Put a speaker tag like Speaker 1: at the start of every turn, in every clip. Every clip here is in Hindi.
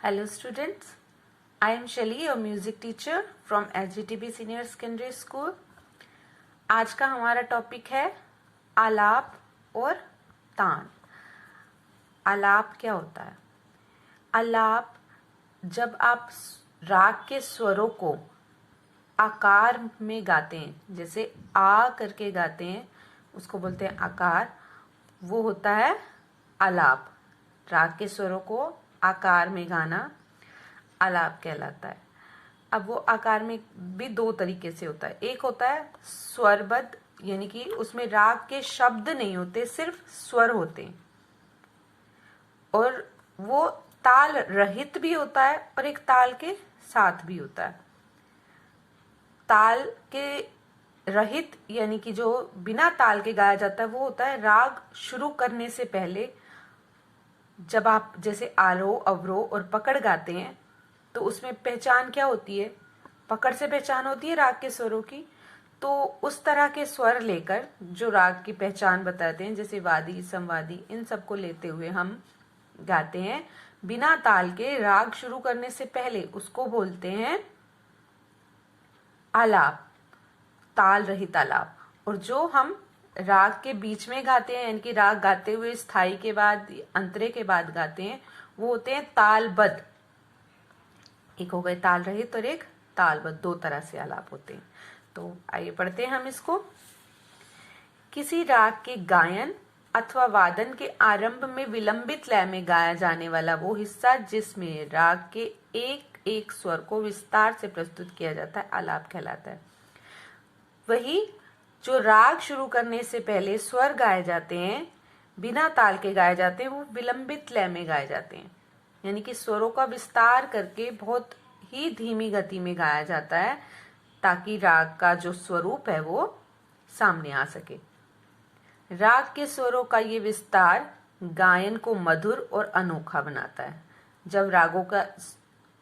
Speaker 1: Hello students, I am Shelly, your music teacher from SGTB Senior Secondary School. आज का हमारा टॉपिक है आलाप और तान। आलाप क्या होता है? आलाप जब आप राग के स्वरों को आकार में गाते हैं, जैसे आ करके गाते हैं, उसको बोलते हैं आकार, वो होता है आलाप। राग के स्वरों को आकार में गाना आलाप कहलाता है। अब वो आकार में भी दो तरीके से होता है। एक होता है स्वरबद्ध, यानी कि उसमें राग के शब्द नहीं होते, सिर्फ स्वर होते हैं, और वो ताल रहित भी होता है और एक ताल के साथ भी होता है। ताल के रहित यानी कि जो बिना ताल के गाया जाता है, वो होता है राग शुरू करने से पहले। जब आप जैसे आरोह, अवरोह और पकड़ गाते हैं तो उसमें पहचान क्या होती है? पकड़ से पहचान होती है राग के स्वरों की। तो उस तरह के स्वर लेकर जो राग की पहचान बताते हैं, जैसे वादी, संवादी, इन सबको लेते हुए हम गाते हैं बिना ताल के। राग शुरू करने से पहले उसको बोलते हैं आलाप, ताल रहित आलाप। और जो हम राग के बीच में गाते हैं, यानी कि राग गाते हुए स्थाई के बाद, अंतरे के बाद गाते हैं, वो होते हैं तालबद्ध। एक हो गए ताल रहित और एक तालबद्ध, दो तरह से आलाप होते हैं। तो आइए पढ़ते हैं हम इसको। किसी राग के गायन अथवा वादन के आरंभ में विलंबित लय में गाया जाने वाला वो हिस्सा जिसमें राग के एक एक स्वर को विस्तार से प्रस्तुत किया जाता है, आलाप कहलाता है। वही जो राग शुरू करने से पहले स्वर गाए जाते हैं, बिना ताल के गाए जाते हैं, वो विलंबित लय में गाए जाते हैं, यानी कि स्वरों का विस्तार करके बहुत ही धीमी गति में गाया जाता है, ताकि राग का जो स्वरूप है वो सामने आ सके। राग के स्वरों का ये विस्तार गायन को मधुर और अनोखा बनाता है। जब रागों का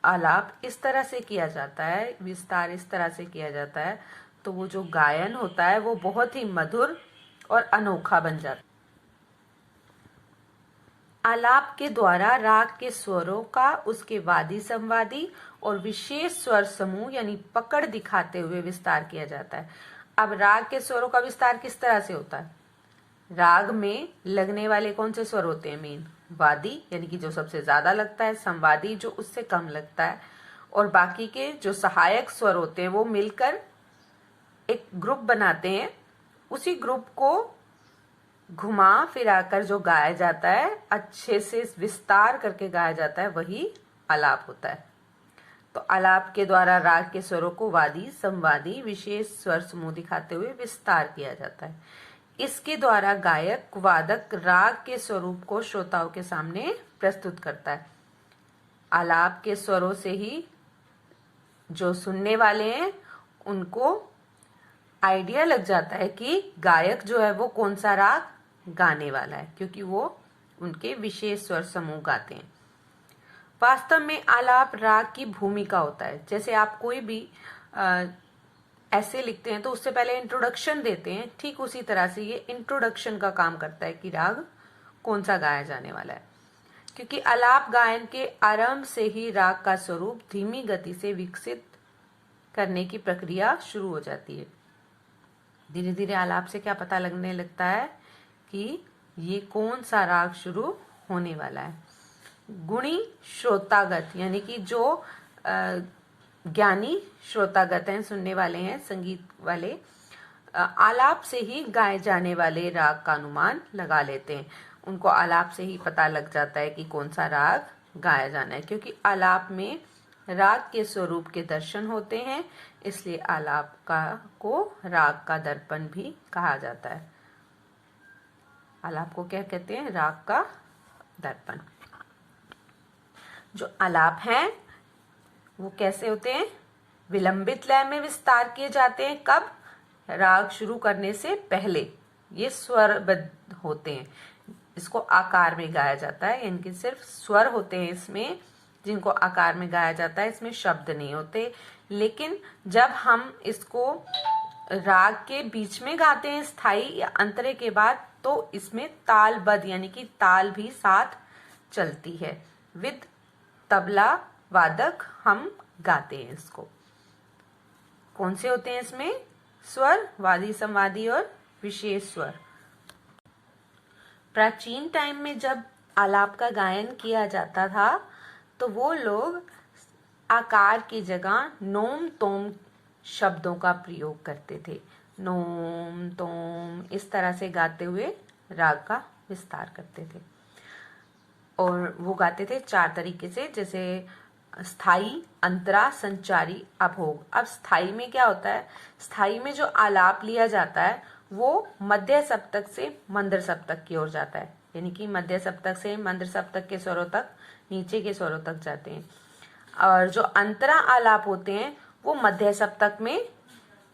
Speaker 1: आलाप इस तरह से किया जाता है, विस्तार इस तरह से किया जाता है, तो वो जो गायन होता है वो बहुत ही मधुर और अनोखा बन जाता है। आलाप के द्वारा राग के स्वरों का उसके वादी, संवादी और विशेष स्वर समूह यानी पकड़ दिखाते हुए विस्तार किया जाता है। अब राग के स्वरों का विस्तार किस तरह से होता है? राग में लगने वाले कौन से स्वर होते हैं? मेन वादी, यानी कि जो सबसे ज्यादा लगता है, संवादी जो उससे कम लगता है, और बाकी के जो सहायक स्वर होते हैं वो मिलकर एक ग्रुप बनाते हैं। उसी ग्रुप को घुमा फिराकर जो गाया जाता है, अच्छे से विस्तार करके गाया जाता है, वही आलाप होता है। तो आलाप के द्वारा राग के स्वरों को वादी, संवादी, विशेष स्वर समूह दिखाते हुए विस्तार किया जाता है। इसके द्वारा गायक, वादक राग के स्वरूप को श्रोताओं के सामने प्रस्तुत करता है। आलाप के स्वरों से ही जो सुनने वाले हैं उनको आइडिया लग जाता है कि गायक जो है वो कौन सा राग गाने वाला है, क्योंकि वो उनके विशेष स्वर समूह गाते हैं। वास्तव में आलाप राग की भूमिका होता है। जैसे आप कोई भी ऐसे लिखते हैं तो उससे पहले इंट्रोडक्शन देते हैं, ठीक उसी तरह से ये इंट्रोडक्शन का काम करता है कि राग कौन सा गाया जाने वाला है। क्योंकि आलाप गायन के आरंभ से ही राग का स्वरूप धीमी गति से विकसित करने की प्रक्रिया शुरू हो जाती है। धीरे धीरे आलाप से क्या पता लगने लगता है कि ये कौन सा राग शुरू होने वाला है। गुणी श्रोतागत, यानी कि जो ज्ञानी श्रोतागत हैं, सुनने वाले हैं, संगीत वाले, आलाप से ही गाए जाने वाले राग का अनुमान लगा लेते हैं। उनको आलाप से ही पता लग जाता है कि कौन सा राग गाया जाना है, क्योंकि आलाप में राग के स्वरूप के दर्शन होते हैं, इसलिए आलाप को राग का दर्पण भी कहा जाता है। आलाप को क्या कहते हैं? राग का दर्पण। जो आलाप हैं वो कैसे होते हैं? विलंबित लय में विस्तार किए जाते हैं। कब? राग शुरू करने से पहले। ये स्वरबद्ध होते हैं, इसको आकार में गाया जाता है, इनके सिर्फ स्वर होते हैं इसमें, जिनको आकार में गाया जाता है, इसमें शब्द नहीं होते। लेकिन जब हम इसको राग के बीच में गाते हैं, स्थाई या अंतरे के बाद, तो इसमें तालबद्ध यानी कि ताल भी साथ चलती है, विद तबला वादक हम गाते हैं इसको। कौन से होते हैं इसमें? स्वर, वादी, संवादी और विशेष स्वर। प्राचीन टाइम में जब आलाप का गायन किया जाता था तो वो लोग आकार की जगह नोम तोम शब्दों का प्रयोग करते थे। नोम तोम इस तरह से गाते हुए राग का विस्तार करते थे। और वो गाते थे 4 तरीके से, जैसे स्थाई, अंतरा, संचारी, अभोग। अब स्थाई में क्या होता है? स्थाई में जो आलाप लिया जाता है वो मध्य सप्तक से मंद्र सप्तक की ओर जाता है, यानी कि मध्य सप्तक से मंद्र सप्तक के स्वरों तक, नीचे के स्वरों तक जाते हैं। और जो अंतरा आलाप होते हैं वो मध्य सप्तक में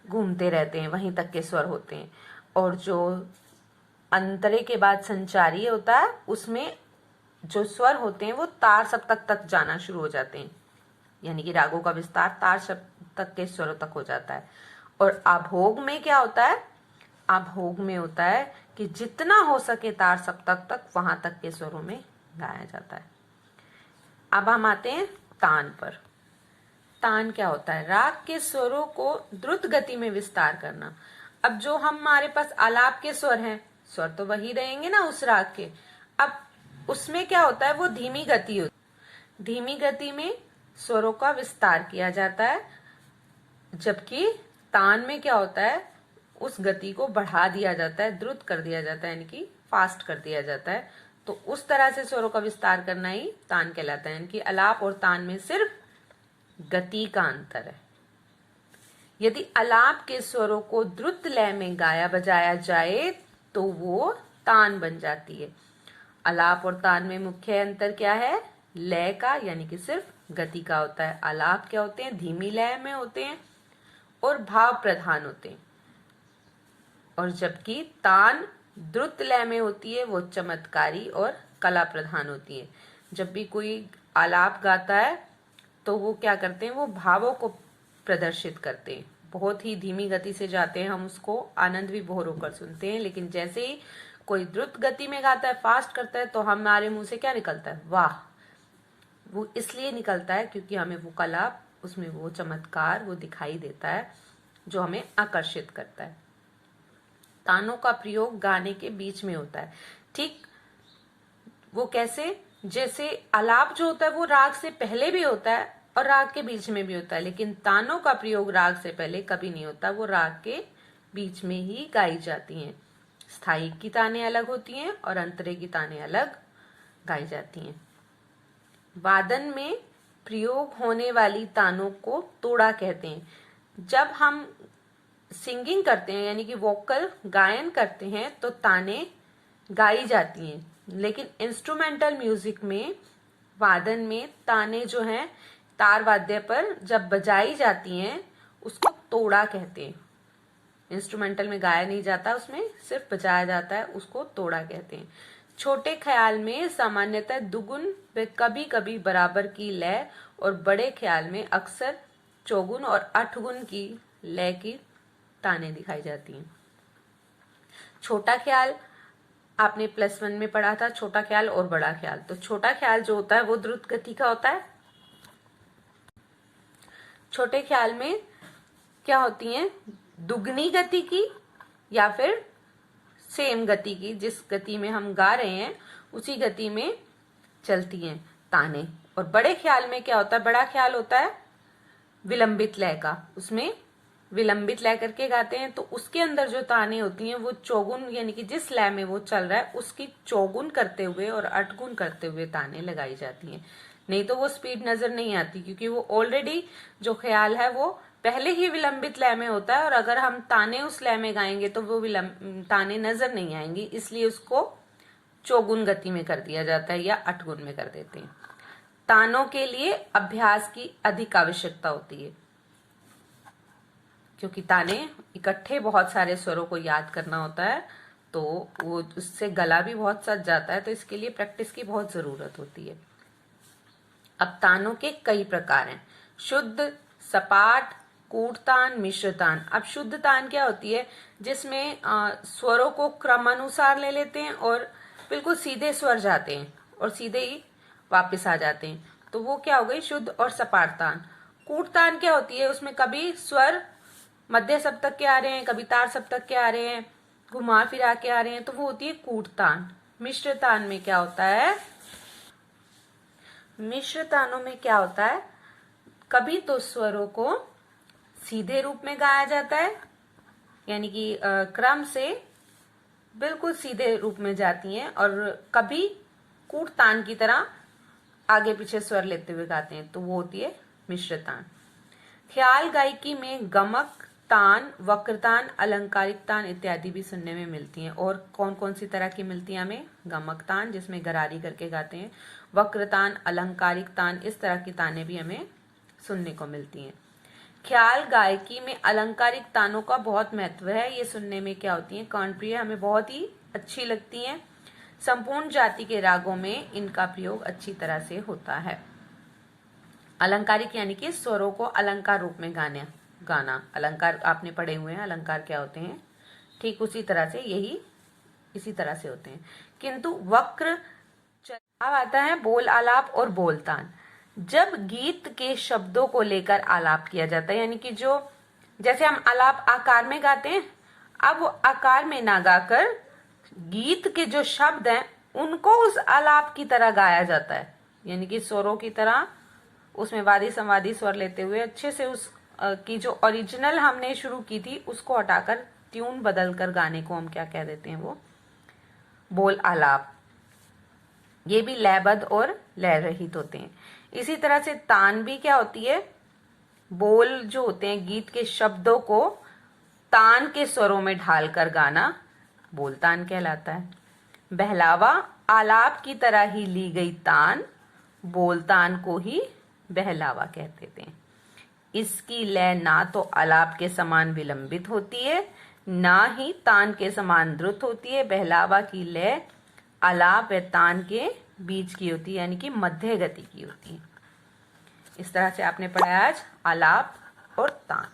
Speaker 1: घूमते रहते हैं, वहीं तक के स्वर होते हैं। और जो अंतरे के बाद संचारी होता है उसमें जो स्वर होते हैं वो तार सप्तक तक जाना शुरू हो जाते हैं, यानी कि रागों का विस्तार तार सप्तक के स्वरों तक हो जाता है। और अभोग में क्या होता है? अभोग में होता है कि जितना हो सके तार सप्तक तक वहां तक के स्वरों में गाया जाता है। अब हम आते हैं तान पर। तान क्या होता है? राग के स्वरों को द्रुत गति में विस्तार करना। अब जो हमारे पास आलाप के स्वर हैं, स्वर तो वही रहेंगे ना उस राग के। अब उसमें क्या होता है? वो धीमी गति होती है। धीमी गति में स्वरों का विस्तार किया जाता है, जबकि तान में क्या होता है? उस गति को बढ़ा दिया जाता है, द्रुत कर दिया जाता है, यानी कि फास्ट कर दिया जाता है। तो उस तरह से स्वरों का विस्तार करना ही तान कहलाता है। यानी कि आलाप और तान में सिर्फ गति का अंतर है। यदि आलाप के स्वरों को द्रुत लय में गाया बजाया जाए तो वो तान बन जाती है। आलाप और तान में मुख्य अंतर क्या है? लय का, यानी कि सिर्फ गति का होता है। आलाप क्या होते हैं? धीमी लय में होते हैं और भाव प्रधान होते हैं, और जबकि तान द्रुत लय में होती है, वो चमत्कारी और कला प्रधान होती है। जब भी कोई आलाप गाता है तो वो क्या करते हैं? वो भावों को प्रदर्शित करते हैं, बहुत ही धीमी गति से जाते हैं, हम उसको आनंद भी भोर होकर सुनते हैं। लेकिन जैसे ही कोई द्रुत गति में गाता है, फास्ट करता है, तो हमारे मुंह से क्या निकलता है? वाह। वो इसलिए निकलता है क्योंकि हमें वो कला, उसमें वो चमत्कार वो दिखाई देता है जो हमें आकर्षित करता है। तानों का प्रयोग गाने के बीच में होता है। ठीक वो कैसे? जैसे आलाप जो होता है वो राग से पहले भी होता है और राग के बीच में भी होता है, लेकिन तानों का प्रयोग राग से पहले कभी नहीं होता, वो राग के बीच में ही गाई जाती हैं। स्थाई की तानें अलग होती हैं और अंतरे की तानें अलग गाई जाती हैं। वादन में प्रयोग होने वाली तानों को तोड़ा कहते हैं। जब हम सिंगिंग करते हैं, यानी कि वोकल गायन करते हैं, तो ताने गाई जाती हैं, लेकिन इंस्ट्रूमेंटल म्यूजिक में वादन में ताने जो हैं तार वाद्य पर जब बजाई जाती हैं उसको तोड़ा कहते हैं। इंस्ट्रूमेंटल में गाया नहीं जाता, उसमें सिर्फ बजाया जाता है, उसको तोड़ा कहते हैं। छोटे ख्याल में सामान्यतः दुगुन व कभी कभी बराबर की लय और बड़े ख्याल में अक्सर चौगुन और अठगुन की लय की ताने दिखाई जाती हैं। छोटा ख्याल आपने +1 में पढ़ा था, छोटा ख्याल और बड़ा ख्याल। तो छोटा ख्याल जो होता है वो द्रुत गति का होता है। छोटे ख्याल में क्या होती हैं? दुगनी गति की या फिर सेम गति की, जिस गति में हम गा रहे हैं उसी गति में चलती हैं ताने। और बड़े ख्याल में क्या होता है? बड़ा ख्याल होता है विलंबित लय का, उसमें विलंबित लय करके गाते हैं, तो उसके अंदर जो ताने होती हैं वो चौगुन, यानी कि जिस लय में वो चल रहा है उसकी चौगुन करते हुए और अठगुन करते हुए ताने लगाई जाती हैं। नहीं तो वो स्पीड नजर नहीं आती, क्योंकि वो ऑलरेडी जो ख्याल है वो पहले ही विलंबित लय में होता है, और अगर हम ताने उस लय में गाएंगे तो वो ताने नजर नहीं आएंगी, इसलिए उसको चौगुन गति में कर दिया जाता है या अठगुन में कर देते हैं। तानों के लिए अभ्यास की अधिक आवश्यकता होती है, क्योंकि ताने इकट्ठे बहुत सारे स्वरों को याद करना होता है, तो वो उससे गला भी बहुत सज जाता है, तो इसके लिए प्रैक्टिस की बहुत जरूरत होती है। अब तानों के कई प्रकार हैं: शुद्ध, सपाट, कूट तान, मिश्र तान। अब शुद्ध तान क्या होती है? जिसमें स्वरों को क्रमानुसार ले लेते हैं और बिल्कुल सीधे स्वर जाते हैं और सीधे ही वापस आ जाते हैं, तो वो क्या हो गई, शुद्ध और सपाट तान। कूट तान क्या होती है, उसमें कभी स्वर मध्य सप्तक के आ रहे हैं, कभी तार सप्तक के आ रहे हैं, घुमा फिरा के आ रहे हैं, तो वो होती है कूट तान। मिश्र तान में क्या होता है, मिश्र तानों में क्या होता है, कभी तो स्वरों को सीधे रूप में गाया जाता है, यानी कि क्रम से बिल्कुल सीधे रूप में जाती हैं, और कभी कूट तान की तरह आगे पीछे स्वर लेते हुए गाते हैं, तो वो होती है मिश्र तान। ख्याल गायकी में गमक तान, वक्रतान, अलंकारिक तान इत्यादि भी सुनने में मिलती हैं। और कौन कौन सी तरह की मिलती हैं हमें, गमक तान जिसमें गरारी करके गाते हैं, वक्रतान, अलंकारिक तान, इस तरह की तानें भी हमें सुनने को मिलती हैं। ख्याल गायकी में अलंकारिक तानों का बहुत महत्व है, ये सुनने में क्या होती हैं, कर्णप्रिय, हमें बहुत ही अच्छी लगती हैं। संपूर्ण जाति के रागों में इनका प्रयोग अच्छी तरह से होता है। अलंकारिक यानी कि स्वरों को अलंकार रूप में गाना। अलंकार आपने पढ़े हुए हैं, अलंकार क्या होते हैं, ठीक उसी तरह से इसी तरह से होते हैं। किंतु वक्र, अब आता है बोल आलाप और बोलतान। जब गीत के शब्दों को लेकर आलाप किया जाता है, यानी कि जो जैसे हम आलाप आकार में गाते हैं, अब वो आकार में ना गाकर गीत के जो शब्द हैं उनको उस आलाप की तरह गाया जाता है, यानी कि स्वरों की तरह उसमें वादी संवादी स्वर लेते हुए अच्छे से उस की जो ओरिजिनल हमने शुरू की थी उसको हटाकर ट्यून बदल कर गाने को हम क्या कह देते हैं, वो बोल आलाप। ये भी लयबद्ध और लय रहित होते हैं। इसी तरह से तान भी क्या होती है, बोल जो होते हैं गीत के शब्दों को तान के स्वरों में ढालकर गाना बोलतान कहलाता है। बहलावा, आलाप की तरह ही ली गई तान, बोलतान को ही बहलावा कहते थे। इसकी लय ना तो आलाप के समान विलंबित होती है, ना ही तान के समान द्रुत होती है। बहलावा की लय आलाप व तान के बीच की होती है, यानी कि मध्य गति की होती है। इस तरह से आपने पढ़ा आज आलाप और तान।